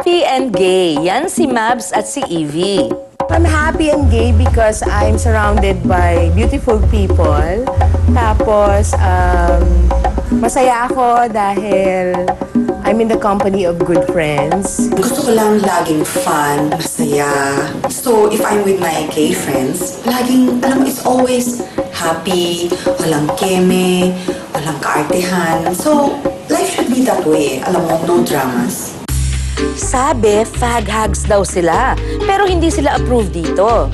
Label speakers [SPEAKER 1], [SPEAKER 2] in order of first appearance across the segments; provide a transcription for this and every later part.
[SPEAKER 1] Happy and gay. Yan si Mabs at si Evie.
[SPEAKER 2] I'm happy and gay because I'm surrounded by beautiful people. Tapos, masaya ako dahil I'm in the company of good friends.
[SPEAKER 3] Gusto ko lang laging fun, masaya. So, if I'm with my gay friends, laging, alam mo, it's always happy, walang keme, walang kaartehan. So, life should be that way. Alam mo, no dramas.
[SPEAKER 1] Sabi, fag hugs daw sila. Pero hindi sila approved dito.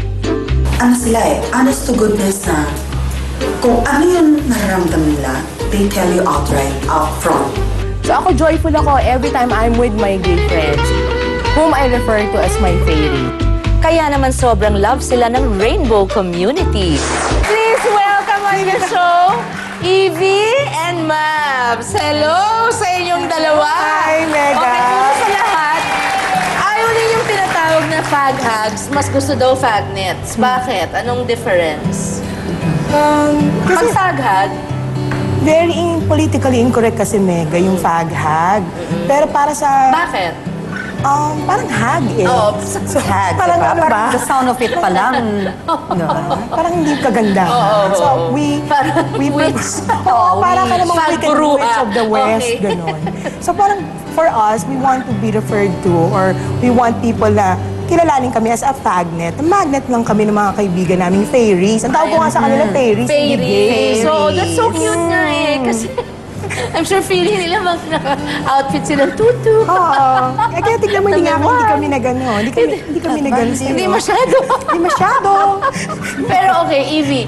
[SPEAKER 3] Ano sila honest to goodness na kung ano yung nararamdaman nila, they tell you outright, out front.
[SPEAKER 2] So ako joyful ako every time I'm with my gay friends, whom I refer to as my fairy.
[SPEAKER 1] Kaya naman sobrang love sila ng rainbow community. Please welcome on the show, Evie and Mabs. Hello sa inyong dalawa.
[SPEAKER 2] Hi, Mega.
[SPEAKER 1] Okay, una sa lahat, ayaw ninyong tinatawag na fag hugs, mas gusto daw fagnets. Bakit? Anong difference? Pag
[SPEAKER 2] Kasi
[SPEAKER 1] fag hug,
[SPEAKER 2] very politically incorrect kasi Mega, yung fag hug. Pero para sa...
[SPEAKER 1] bakit?
[SPEAKER 2] Parang hug eh.
[SPEAKER 1] Oo,
[SPEAKER 2] So,
[SPEAKER 4] Hag,
[SPEAKER 2] parang
[SPEAKER 4] diba?
[SPEAKER 2] ano ba?
[SPEAKER 4] The sound of it pa lang. No?
[SPEAKER 2] Parang hindi kaganda. So, we...
[SPEAKER 1] Witch.
[SPEAKER 2] Oo, parang ka namang
[SPEAKER 1] Fag
[SPEAKER 2] wicked
[SPEAKER 1] buruha.
[SPEAKER 2] witch of the West,
[SPEAKER 1] Okay.
[SPEAKER 2] ganon. So, parang for us, we want to be referred to or we want people na kilalanin kami as a fagnet. Magnet lang kami ng mga kaibigan naming fairies. Ang tawag ko nga sa kanila, fairies. hindi
[SPEAKER 1] Fairy.
[SPEAKER 2] gays.
[SPEAKER 1] So, that's so cute nga eh. Kasi, I'm sure feeling nila outfit silang tutu.
[SPEAKER 2] Oo. Eh, kaya tignan mo, hindi kami na gano'n. Hindi kami na gano'n.
[SPEAKER 1] Hindi masyado.
[SPEAKER 2] Hindi masyado.
[SPEAKER 1] Pero okay, Evie,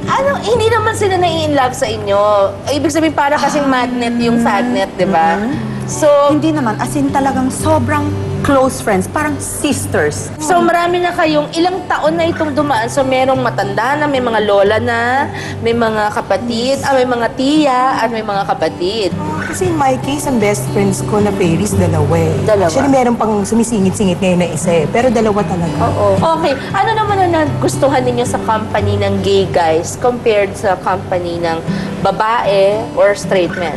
[SPEAKER 1] ano, hindi naman sila nai-inlove sa inyo. Ibig sabihin, para kasing magnet yung fagnet, di ba? So,
[SPEAKER 4] Hindi naman, as in talagang sobrang close friends, parang sisters.
[SPEAKER 1] so marami na kayong, ilang taon na itong dumaan. So, merong matanda na, may mga lola na, may mga kapatid, may mga tiya, at may mga kapatid.
[SPEAKER 2] Kasi in my case, ang best friends ko na fairies, dalawa eh.
[SPEAKER 1] Dalawa.
[SPEAKER 2] Actually, meron pang sumisingit-singit ngayon na isa eh. Pero dalawa talaga.
[SPEAKER 1] Oo. Okay. Ano naman ang nagustuhan ninyo sa company ng gay guys compared sa company ng babae or straight men?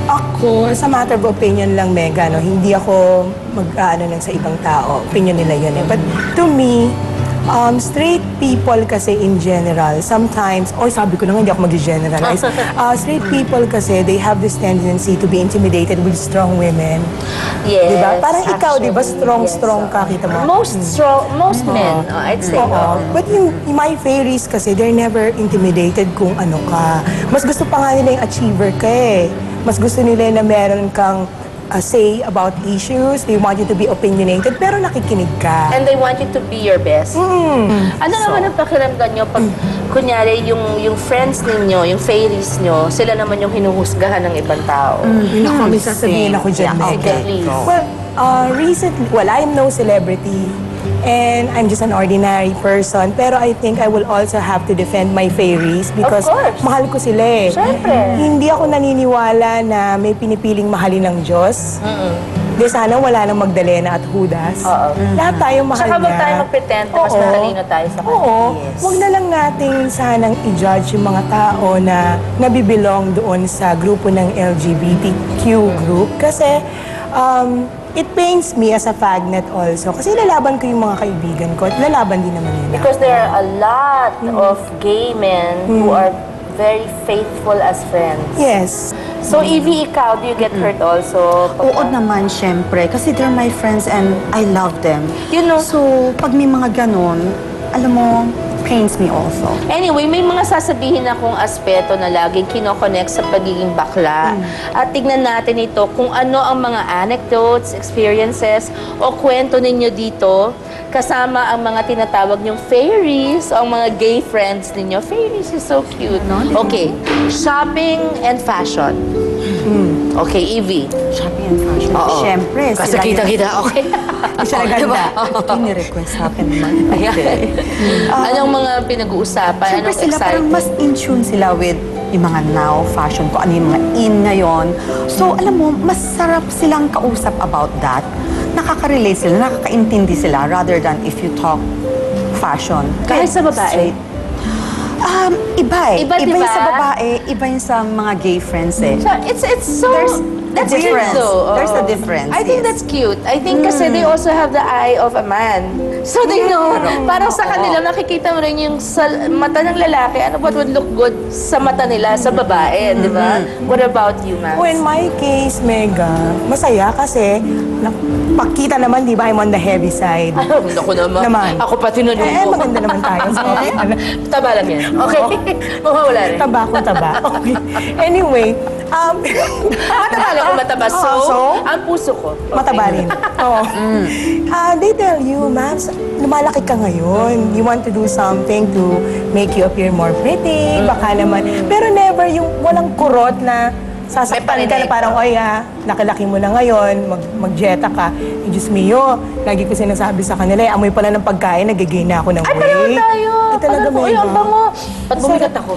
[SPEAKER 2] Ako, sa matter of opinion lang, Mega, no? Hindi ako mag-ano lang sa ibang tao. Opinion nila yun eh. But to me, straight people kasi in general, sometimes, sabi ko na nga, hindi ako mag-generalize. Straight people kasi, they have this tendency to be intimidated with strong women.
[SPEAKER 1] Yes.
[SPEAKER 2] Diba? Parang ikaw, diba?
[SPEAKER 1] actually,
[SPEAKER 2] Strong ka, kita mo.
[SPEAKER 1] Most men, I'd say.
[SPEAKER 2] Oo. But yung my fairies kasi, they're never intimidated kung ano ka. Mas gusto pa nga nila yung achiever ka eh. Mas gusto nila na meron kang say about issues. They want you to be opinionated, pero nakikinig ka.
[SPEAKER 1] And they want you to be your best. Ano naman ang pakiramdam nyo pag, kunyari, yung friends ninyo, yung fairies nyo, sila naman yung hinuhusgahan ng ibang tao?
[SPEAKER 2] Yun ako, may sasabihin ako dyan,
[SPEAKER 1] Yeah,
[SPEAKER 2] Mega.
[SPEAKER 1] okay, please.
[SPEAKER 2] Well, recently, I'm no celebrity. And I'm just an ordinary person. Pero I think I will also have to defend my fairies because
[SPEAKER 1] Of course.
[SPEAKER 2] mahal ko sila eh.
[SPEAKER 1] Siyempre.
[SPEAKER 2] Hindi ako naniniwala na may pinipiling mahalin ng Diyos. Di sana wala nang Magdalena at Judas. Lahat tayo mahal
[SPEAKER 1] Saka
[SPEAKER 2] niya.
[SPEAKER 1] huwag tayo mag-pretend na mas
[SPEAKER 2] Oo.
[SPEAKER 1] matalino tayo sa kanya.
[SPEAKER 2] Oo.
[SPEAKER 1] Yes.
[SPEAKER 2] Huwag na lang natin sanang i-judge yung mga tao na nabibilong doon sa grupo ng LGBTQ group. Kasi it pains me as a fagnet also. Kasi lalaban ko yung mga kaibigan ko at lalaban din naman nila.
[SPEAKER 1] Because there are a lot of gay men who are very faithful as friends.
[SPEAKER 2] Yes.
[SPEAKER 1] So, Evie, ikaw, do you get hurt also?
[SPEAKER 4] Oo naman, syempre. Kasi they're my friends and I love them.
[SPEAKER 1] You know,
[SPEAKER 4] So, pag may mga ganon, alam mo, pains me also.
[SPEAKER 1] anyway, may mga sasabihin akong aspeto na laging kinoconnect sa pagiging bakla. At tignan natin ito kung ano ang mga anecdotes, experiences, o kwento ninyo dito kasama ang mga tinatawag niyong fairies o ang mga gay friends ninyo. Fairies is so cute. Okay, shopping and fashion. Okay, Evie.
[SPEAKER 4] Shopping and fashion.
[SPEAKER 1] Oo.
[SPEAKER 4] Syempre,
[SPEAKER 1] Kasi kita-kita, okay.
[SPEAKER 2] Siya na ganda.
[SPEAKER 4] Ini-request sa akin naman.
[SPEAKER 1] Anong mga pinag-uusapan?
[SPEAKER 4] Siyempre
[SPEAKER 1] Anong
[SPEAKER 4] sila parang
[SPEAKER 1] exciting?
[SPEAKER 4] mas in tune sila with yung mga now fashion ko, ano yung mga in ngayon. So, alam mo, mas sarap silang kausap about that. Nakaka-relate sila, nakaka-intindi sila rather than if you talk fashion.
[SPEAKER 1] Kahit sa babae?
[SPEAKER 4] Straight. Iba eh.
[SPEAKER 1] Iba,
[SPEAKER 4] Iba
[SPEAKER 1] diba?
[SPEAKER 4] yung sa babae, iba yung sa mga gay friends eh.
[SPEAKER 1] So, it's so... That's
[SPEAKER 4] difference.
[SPEAKER 1] cute though.
[SPEAKER 4] There's a
[SPEAKER 1] Oo.
[SPEAKER 4] difference,
[SPEAKER 1] I think
[SPEAKER 4] yes.
[SPEAKER 1] that's cute. I think kasi they also have the eye of a man. So they know. Parang sa kanila, makikita mo rin yung sa mata ng lalaki, ano what would look good sa mata nila, sa babae, di ba? What about you, Max?
[SPEAKER 2] Well, in my case, Mega, masaya kasi pakita naman, di ba, I'm on the heavy side.
[SPEAKER 1] Ako naman. Ako pa tinanong ko.
[SPEAKER 2] Maganda naman tayo. So, okay.
[SPEAKER 1] Taba lang yan. Okay. Mawawala rin.
[SPEAKER 2] Taba ko, taba. Okay. Anyway,
[SPEAKER 1] Mataba lang kung mataba. So,
[SPEAKER 2] so,
[SPEAKER 1] ang puso ko. Okay.
[SPEAKER 2] mataba rin. Oo. They tell you, Max, lumalaki ka ngayon. You want to do something to make you appear more pretty. Baka naman. Pero never yung walang kurot na sasaktan ka na parang, oy nakilaki mo na ngayon, mag-jeta ka. Diyos mio, lagi ko sinasabi sa kanila, amoy pala ng pagkain, nagigay na ako ng weight.
[SPEAKER 1] Ay, tayo.
[SPEAKER 2] Ay, talaga,
[SPEAKER 1] Uy,
[SPEAKER 2] Mega.
[SPEAKER 1] ang bango. Ba't bumigat ako?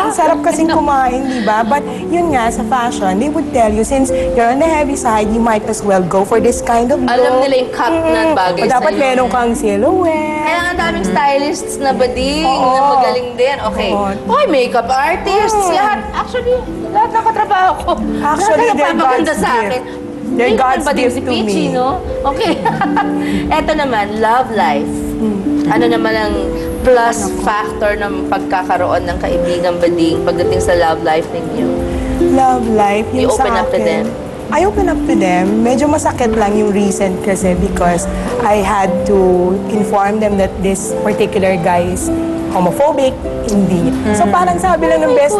[SPEAKER 2] Ang sarap kasing kumain, di ba? But yun nga, sa fashion, they would tell you, since you're on the heavy side, you might as well go for this kind of look.
[SPEAKER 1] Alam nila yung cut na bagay sa'yo.
[SPEAKER 2] Dapat meron kang silhouette.
[SPEAKER 1] Kaya ang daming stylists na bading,
[SPEAKER 2] Oo.
[SPEAKER 1] na magaling din. Okay.
[SPEAKER 2] Oo.
[SPEAKER 1] Hoy, makeup artists, lahat. Actually, lahat ng katrabaho ko.
[SPEAKER 2] Actually,
[SPEAKER 1] lahat
[SPEAKER 2] they're
[SPEAKER 1] nagpapaganda
[SPEAKER 2] God's
[SPEAKER 1] sa
[SPEAKER 2] gift.
[SPEAKER 1] akin.
[SPEAKER 2] They're
[SPEAKER 1] Hindi
[SPEAKER 2] God's
[SPEAKER 1] naman bading
[SPEAKER 2] gift
[SPEAKER 1] si
[SPEAKER 2] to
[SPEAKER 1] Peachy,
[SPEAKER 2] me.
[SPEAKER 1] no? Okay. Eto naman, love life. Ano naman ang plus factor ng pagkakaroon ng kaibigang bading pagdating sa love life ninyo?
[SPEAKER 2] Love life,
[SPEAKER 1] You
[SPEAKER 2] yung sa
[SPEAKER 1] open up to
[SPEAKER 2] akin.
[SPEAKER 1] them?
[SPEAKER 2] I open up to them. Medyo masakit lang yung recent kasi because I had to inform them that this particular guy is homophobic, hindi niya. So parang sabi lang ng best,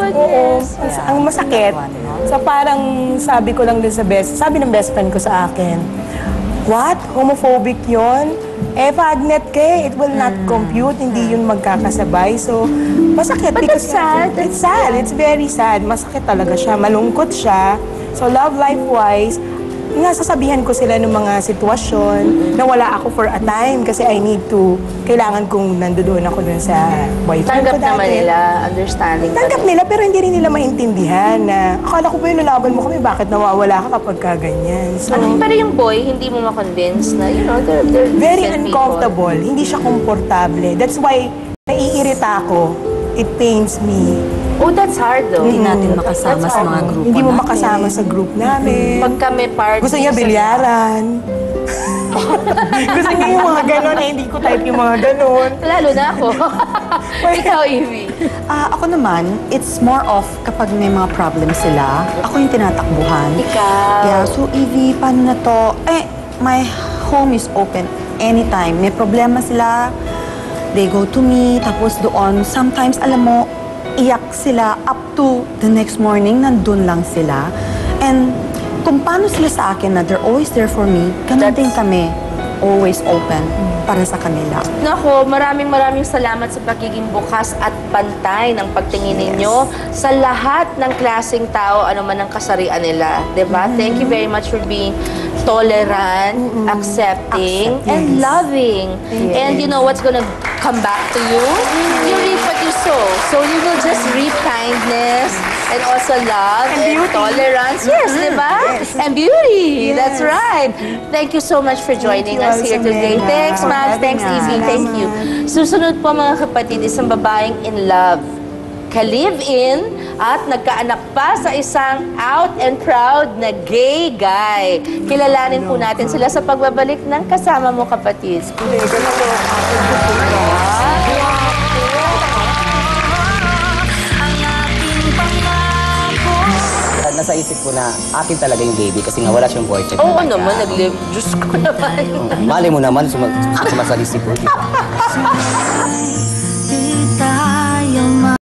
[SPEAKER 2] ang masakit. So parang sabi ko lang din sa sabi ng best friend ko sa akin, what? Homophobic yon? Pagnet ka it will not compute, hindi yun magkakasabay. So, masakit.
[SPEAKER 1] But
[SPEAKER 2] because
[SPEAKER 1] that's sad.
[SPEAKER 2] It's sad. It's very sad. Masakit talaga siya. Malungkot siya. So, love life-wise, nasasabihan ko sila ng mga sitwasyon na wala ako for a time kasi I need to, kailangan kong nandoon ako dun sa boyfriend
[SPEAKER 1] Tanggap
[SPEAKER 2] ko dati.
[SPEAKER 1] naman nila, understanding pa
[SPEAKER 2] Tanggap
[SPEAKER 1] rin.
[SPEAKER 2] nila pero hindi rin nila maintindihan na akala ko ba yung lalaban mo kami, bakit nawawala ka kapag kaganyan. So,
[SPEAKER 1] Pero yung boy, hindi mo ma-convince na, you know, they're
[SPEAKER 2] very
[SPEAKER 1] decent
[SPEAKER 2] uncomfortable. Hindi siya komportable. That's why naiirita ako. It pains me.
[SPEAKER 1] People. Oh, that's hard though.
[SPEAKER 4] Hindi natin makasama
[SPEAKER 1] That's
[SPEAKER 4] sa
[SPEAKER 1] hard.
[SPEAKER 4] mga grupo
[SPEAKER 2] Hindi mo
[SPEAKER 4] natin.
[SPEAKER 2] makasama sa group namin.
[SPEAKER 1] Pag kami party.
[SPEAKER 2] Gusto niya bilyaran. Gusto niya yung mga ganon eh, hindi ko type yung mga ganon.
[SPEAKER 1] Lalo na ako. Ikaw, Evie.
[SPEAKER 4] Ako naman, it's more of kapag may mga problems sila, ako yung tinatakbuhan.
[SPEAKER 1] Ikaw.
[SPEAKER 4] Yeah, so Evie, paano na to? My home is open anytime. May problema sila, they go to me, tapos doon, sometimes, alam mo, iyak sila up to the next morning, nandun lang sila. And kung paano sila sa akin na they're always there for me, ganun din kami, always open para sa kanila.
[SPEAKER 1] Nako, maraming salamat sa pagiging bukas at pantay ng pagtingin ninyo sa lahat ng klaseng tao, ano man ang kasarian nila. Diba? Thank you very much for being tolerant, accepting, and loving. And you know what's gonna come back to you? You reap what you sow. So you will just reap kindness and also love and tolerance. Yes, diba? And beauty. That's right. Thank you so much for joining
[SPEAKER 2] you
[SPEAKER 1] us here
[SPEAKER 2] also,
[SPEAKER 1] today.
[SPEAKER 2] Mega.
[SPEAKER 1] Thanks, Max. Thanks, Evie. Thank you. Susunod po mga kapatid, isang babaeng in love, ka-live-in, at nagkaanak pa sa isang out and proud na gay guy. Kilalanin po natin sila sa pagbabalik ng Kasama Mo Kapatid.
[SPEAKER 5] Nasa isip ko na akin talaga yung baby kasi nga wala siyang boyfriend.
[SPEAKER 1] Oo naman, nag-live. Diyos ko naman.
[SPEAKER 5] Mali mo naman, sumasali si Purdy.